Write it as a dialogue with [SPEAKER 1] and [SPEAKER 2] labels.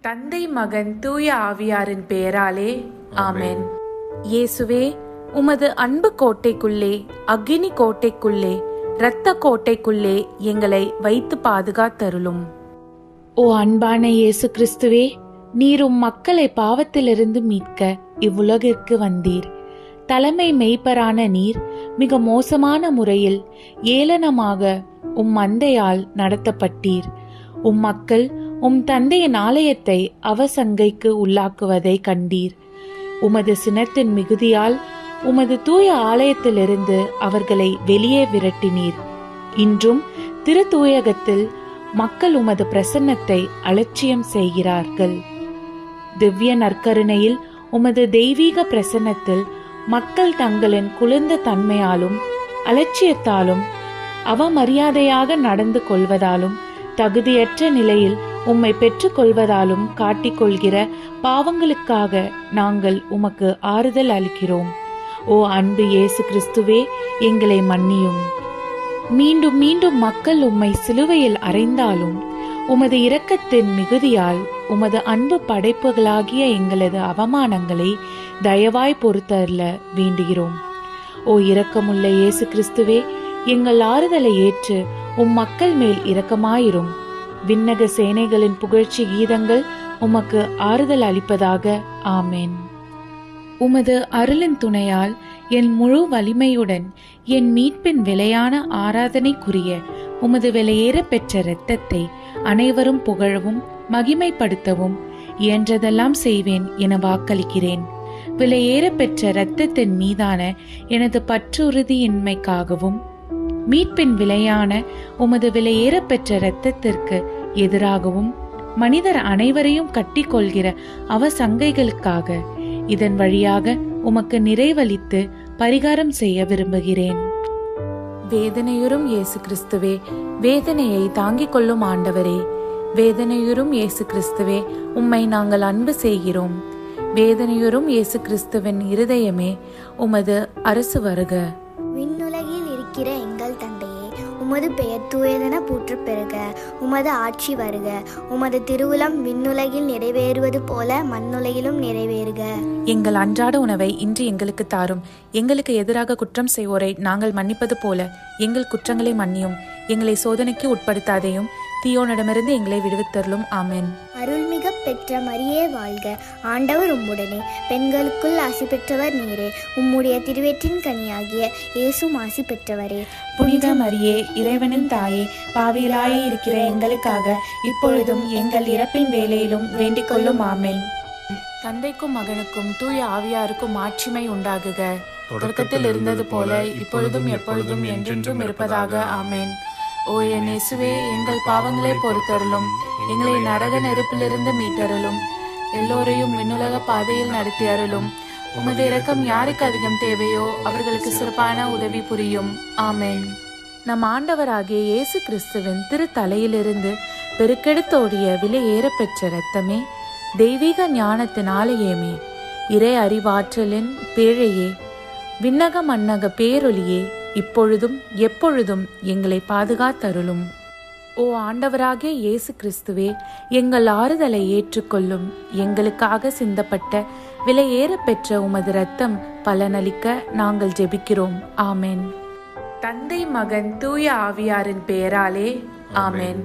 [SPEAKER 1] தந்தை, மகன், தூய ஆவியாரின் பெயராலே ஆமென். இயேசுவே, உமது அன்பு கோட்டைக்குள்ளே, அக்கினி கோட்டைக்குள்ளே, இரத்த கோட்டைக்குள்ளே எங்களை வைத்து பாதுகாத்தருளும்.
[SPEAKER 2] ஓ அன்பான இயேசு கிறிஸ்துவே, நீரும் மக்களை பாவத்திலிருந்து மீட்க இவ்வுலகிற்கு வந்தீர். தலைமை மெய்ப்பரான நீர் மிக மோசமான முறையில் ஏளனமாக மந்தையால் நடத்தப்பட்டீர். மக்கள் தந்தையின் ஆலயத்தை அவசங்கைக்கு உள்ளாக்குவதை கண்டீர். உமது சினத்தின் மிகுதியால் உமது தூய ஆலயத்திலிருந்து அவர்களை வெளியே விரட்டினீர். இன்றும் திரு தூயகத்தில் மக்கள் உமது பிரசன்னத்தை அலட்சியம் செய்கிறார்கள். திவ்ய நற்கருணையில் உமது தெய்வீக பிரசன்னத்தில் மக்கள் தங்களின் குளிர்ந்த தன்மையாலும் அலட்சியத்தாலும் அவமரியாதையாக நடந்து கொள்வதாலும் தகுதியற்ற நிலையில் உம்மை பெற்றுக் கொள்வதாலும் காட்டிக்கொள்கிற பாவங்களுக்காக நாங்கள் உமக்கு ஆறுதல் அளிக்கிறோம். ஓ அன்பு இயேசு கிறிஸ்துவே, எங்களை மன்னியும். மீண்டும் மீண்டும் மக்கள் உம்மை சிலுவையில் அறைந்தாலும் உமது இரக்கத்தின் மிகுதியால் உமது அன்பு படைப்புகளாகிய எங்களது அவமானங்களை தயவாய் பொறுத்தருள வேண்டுகிறோம். ஓ இரக்கமுள்ள இயேசு கிறிஸ்துவே, எங்கள் ஆறுதலை ஏற்று மக்கள் மேல் இரக்கமாயிரும். விண்ணக சேனைகளின் புகழ்ச்சி கீதங்கள் உமக்கு ஆறுதல் அளிப்பதாக. ஆமேன். உமது அருளின் துணையால் என் முழு வலிமையுடன் என் மீட்பின் விலையான ஆராதனைக்குரிய உமது விலையேற பெற்ற இரத்தத்தை அனைவரும் புகழவும் மகிமைப்படுத்தவும் இயன்றதெல்லாம் செய்வேன் என வாக்களிக்கிறேன். விலையேற பெற்ற இரத்தத்தின் மீதான எனது பற்றுறுதியின்மைக்காகவும் மீட்பின் விலையான உமது விலையேற பெற்ற இரத்தத்திற்கு எதிராகவும் மனிதர் அனைவரையும் கட்டி கொள்கிற அவசங்கைகளுக்காக இதன் வழியாக உமக்கு நிறைவளித்து பரிகாரம் செய்ய விரும்புகிறேன்.
[SPEAKER 1] வேதனையுறும் இயேசு கிறிஸ்துவே, வேதனையை தாங்கிக் கொள்ளும் ஆண்டவரே, வேதனையுறும் இயேசு கிறிஸ்துவே, உம்மை நாங்கள் அன்பு செய்கிறோம். வேதனையுறும் இயேசு கிறிஸ்துவின் இருதயமே, உமது அரசு வருக.
[SPEAKER 3] விண்ணுலகில் இருக்கிற எங்கள் தந்தையே, உமது பெயர் தூயதென போற்ற பெறுக. உமது ஆட்சி வருக. உமது திருவுளம் விண்ணுலகில் நிறைவேறுவது போல மண்ணுலகிலும் நிறைவேறுக.
[SPEAKER 1] எங்கள் அன்றாட உணவை இன்று எங்களுக்கு தாரும். எங்களுக்கு எதிராக குற்றம் செய்வோரை நாங்கள் மன்னிப்பது போல எங்கள் குற்றங்களை மன்னியும். எங்களை சோதனைக்கு உட்படுத்தாதையும் தீயோனிடமிருந்து எங்களை விடுவித்தருளும். ஆமென்.
[SPEAKER 3] அருள்மிக பெற்ற மரியே வாழ்க. ஆண்டவர் உம்முடனே, பெண்களுக்குள் ஆசி பெற்றவர் நீரே. உம்முடைய திருவயிற்றின் கனியாகிய இயேசுவும் ஆசி பெற்றவரே.
[SPEAKER 1] புனித மரியே, இறைவனின் தாயே, பாவிகளாய் இருக்கிற எங்களுக்காக இப்பொழுதும் எங்கள் இறப்பின் வேளையிலும் வேண்டிக் கொள்ளும். ஆமென். தந்தைக்கும் மகனுக்கும் தூய ஆவியாருக்கும் ஆட்சிமை உண்டாகுக. தொடக்கத்தில் இருந்தது போல இப்பொழுதும் எப்பொழுதும் என்றென்றும் இருப்பதாக. ஆமென். ஓ என் இயேசுவே, எங்கள் பாவங்களை பொறுத்தருளும். எங்களை நரக நெருப்பிலிருந்து மீட்டருளும். எல்லோரையும் விண்ணுலக பாதையில் நடத்தி அருளும். உமது இரக்கம் யாருக்கு அதிகம் தேவையோ அவர்களுக்கு சிறப்பான உதவி புரியும். ஆமென். நம் ஆண்டவராகிய இயேசு கிறிஸ்துவின் திரு தலையிலிருந்து பெருக்கெடுத்தோடிய விலை ஏற பெற்ற இரத்தமே, தெய்வீக ஞானத்தின் ஆலயமே, இறை அறிவாற்றலின் பேழையே, விண்ணக மன்னக பேரொலியே, இப்பொழுதும் எப்பொழுதும் எங்களை பாதுகாத்தருளும். ஓ ஆண்டவராகிய இயேசு கிறிஸ்துவே, எங்கள் ஆறுதலை ஏற்றுக்கொள்ளும். எங்களுக்காக சிந்தப்பட்ட விலையேற பெற்ற உமது இரத்தம் பலனளிக்க நாங்கள் ஜெபிக்கிறோம். ஆமென். தந்தை, மகன், தூய ஆவியாரின் பெயராலே ஆமென்.